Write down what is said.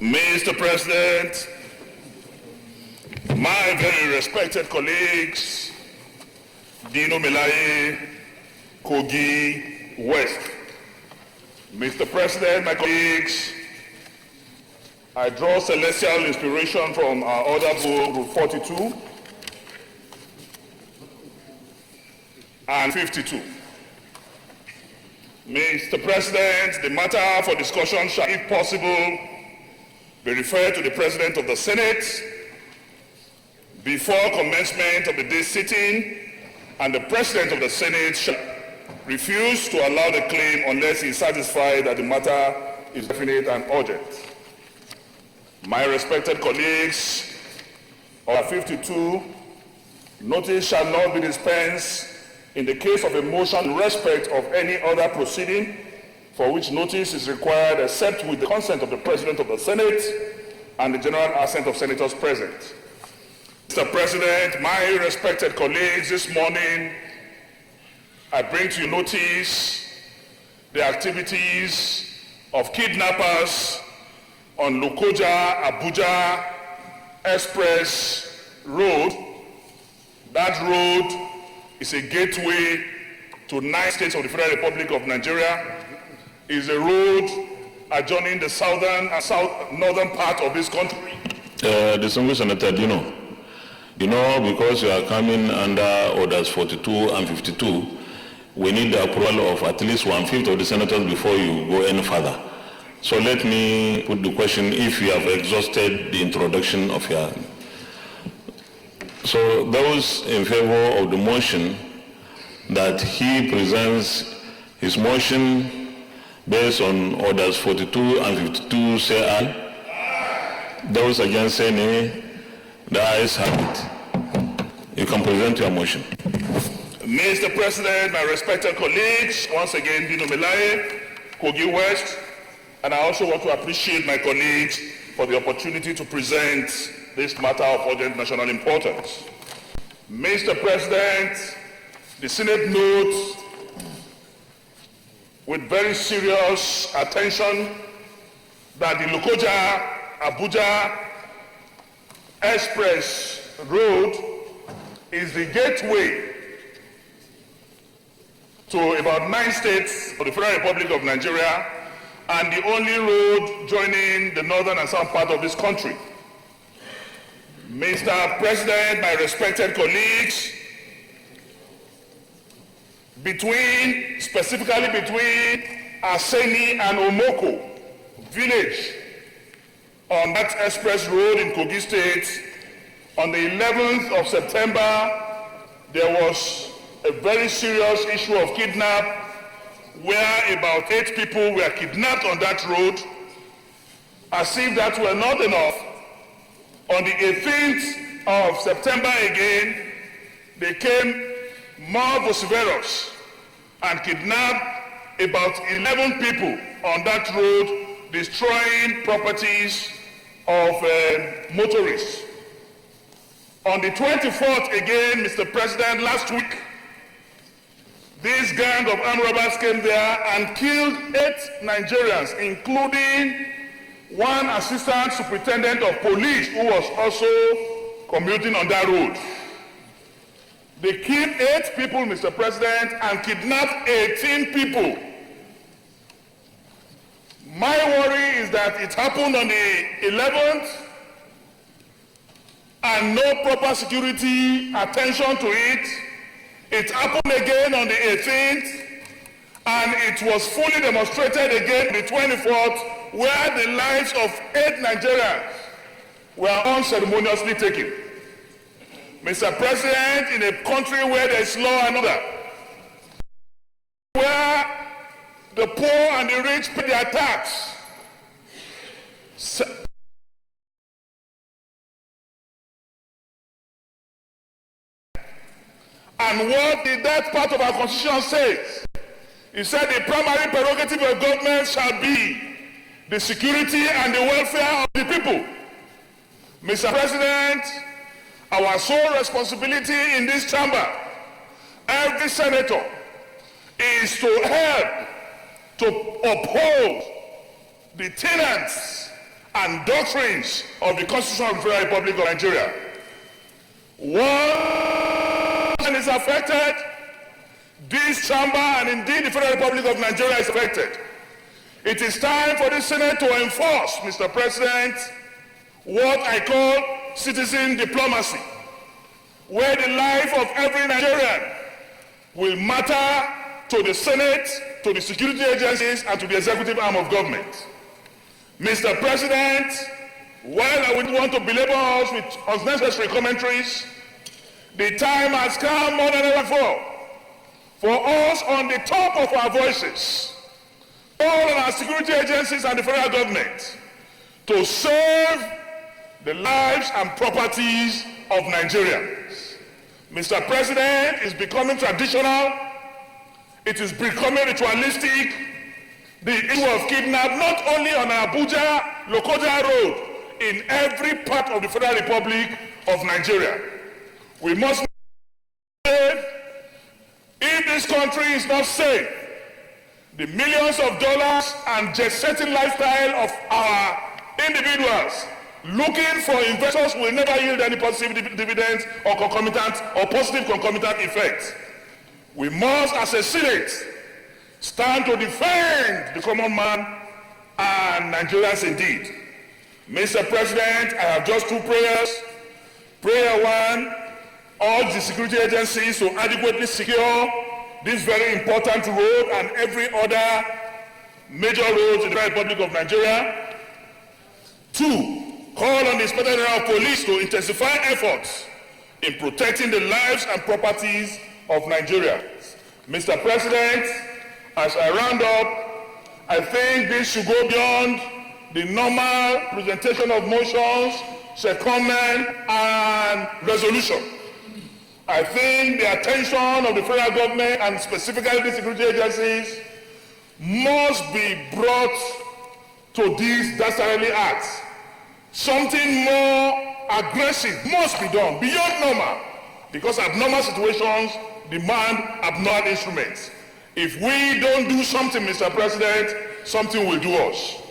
Mr. President, my very respected colleagues, Dino Melaye, Kogi, West. Mr. President, my colleagues, I draw celestial inspiration from our other book, Group 42 and 52. Mr. President, the matter for discussion shall, if possible, be referred to the President of the Senate before commencement of the day's sitting, and the President of the Senate shall refuse to allow the claim unless he is satisfied that the matter is definite and urgent. My respected colleagues, Order 52, notice shall not be dispensed in the case of a motion in respect of any other proceeding for which notice is required except with the consent of the President of the Senate and the general assent of senators present. Mr. President, my respected colleagues, this morning I bring to you notice the activities of kidnappers on Lokoja-Abuja Express Road. That road is a gateway to 9 states of the Federal Republic of Nigeria. It is a road adjoining the southern and northern part of this country. Distinguished Senator Dino, because you are coming under Orders 42 and 52, we need the approval of at least 1/5 of the senators before you go any further. So let me put the question, if you have exhausted the introduction of your... So those in favor of the motion that he presents his motion based on Orders 42 and 52 say aye. Those against say nay. The ayes have it. You can present your motion. Mr. President, my respected colleagues, once again, Dino Melaye, Kogi West, and I also want to appreciate my colleagues for the opportunity to present this matter of urgent national importance. Mr. President, the Senate notes with very serious attention that the Lokoja-Abuja Express Road is the gateway to about 9 states of the Federal Republic of Nigeria and the only road joining the northern and south part of this country. Mr. President, my respected colleagues, specifically between Aseni and Omoko village on that express road in Kogi State, on the 11th of September, there was a very serious issue of kidnap where about 8 people were kidnapped on that road. As if that were not enough, on the 18th of September again, they came more vociferous and kidnapped about 11 people on that road, destroying properties of motorists. On the 24th again, Mr. President, last week, this gang of armed robbers came there and killed 8 Nigerians, including one assistant superintendent of police who was also commuting on that road. They killed 8 people, Mr. President, and kidnapped 18 people. My worry is that it happened on the 11th and no proper security attention to it. It happened again on the 18th, and it was fully demonstrated again on the 24th, where the lives of 8 Nigerians were unceremoniously taken. Mr. President, in a country where there is law and order, where the poor and the rich pay their tax, and what did that part of our constitution say? It said the primary prerogative of government shall be the security and the welfare of the people. Mr. President, our sole responsibility in this chamber, every senator, is to help to uphold the tenets and doctrines of the Constitution of the Federal Republic of Nigeria. One is affected, this chamber and indeed the Federal Republic of Nigeria is affected. It is time for the Senate to enforce, Mr. President, what I call citizen diplomacy, where the life of every Nigerian will matter to the Senate, to the security agencies, and to the executive arm of government. Mr. President, while I would want to belabor us with unnecessary commentaries, the time has come more than ever before for us on the top of our voices, all of our security agencies and the federal government, to serve the lives and properties of Nigerians. Mr. President, it's becoming traditional, it is becoming ritualistic, the issue of kidnap, not only on Abuja, Lokoja Road, in every part of the Federal Republic of Nigeria. We must say, if this country is not safe, the millions of dollars and jet-setting lifestyle of our individuals looking for investors will never yield any positive dividends or concomitant or positive concomitant effects. We must, as a Senate, stand to defend the common man and Nigerians indeed. Mr. President, I have just two prayers. Prayer one, all the security agencies to adequately secure this very important road and every other major roads in the Republic of Nigeria. Two, call on the Inspector General of Police to intensify efforts in protecting the lives and properties of Nigeria. Mr. President, as I round up, I think this should go beyond the normal presentation of motions, secondment, and resolution. I think the attention of the federal government and specifically the security agencies must be brought to these dastardly acts. Something more aggressive must be done beyond normal, because abnormal situations demand abnormal instruments. If we don't do something, Mr. President, something will do us.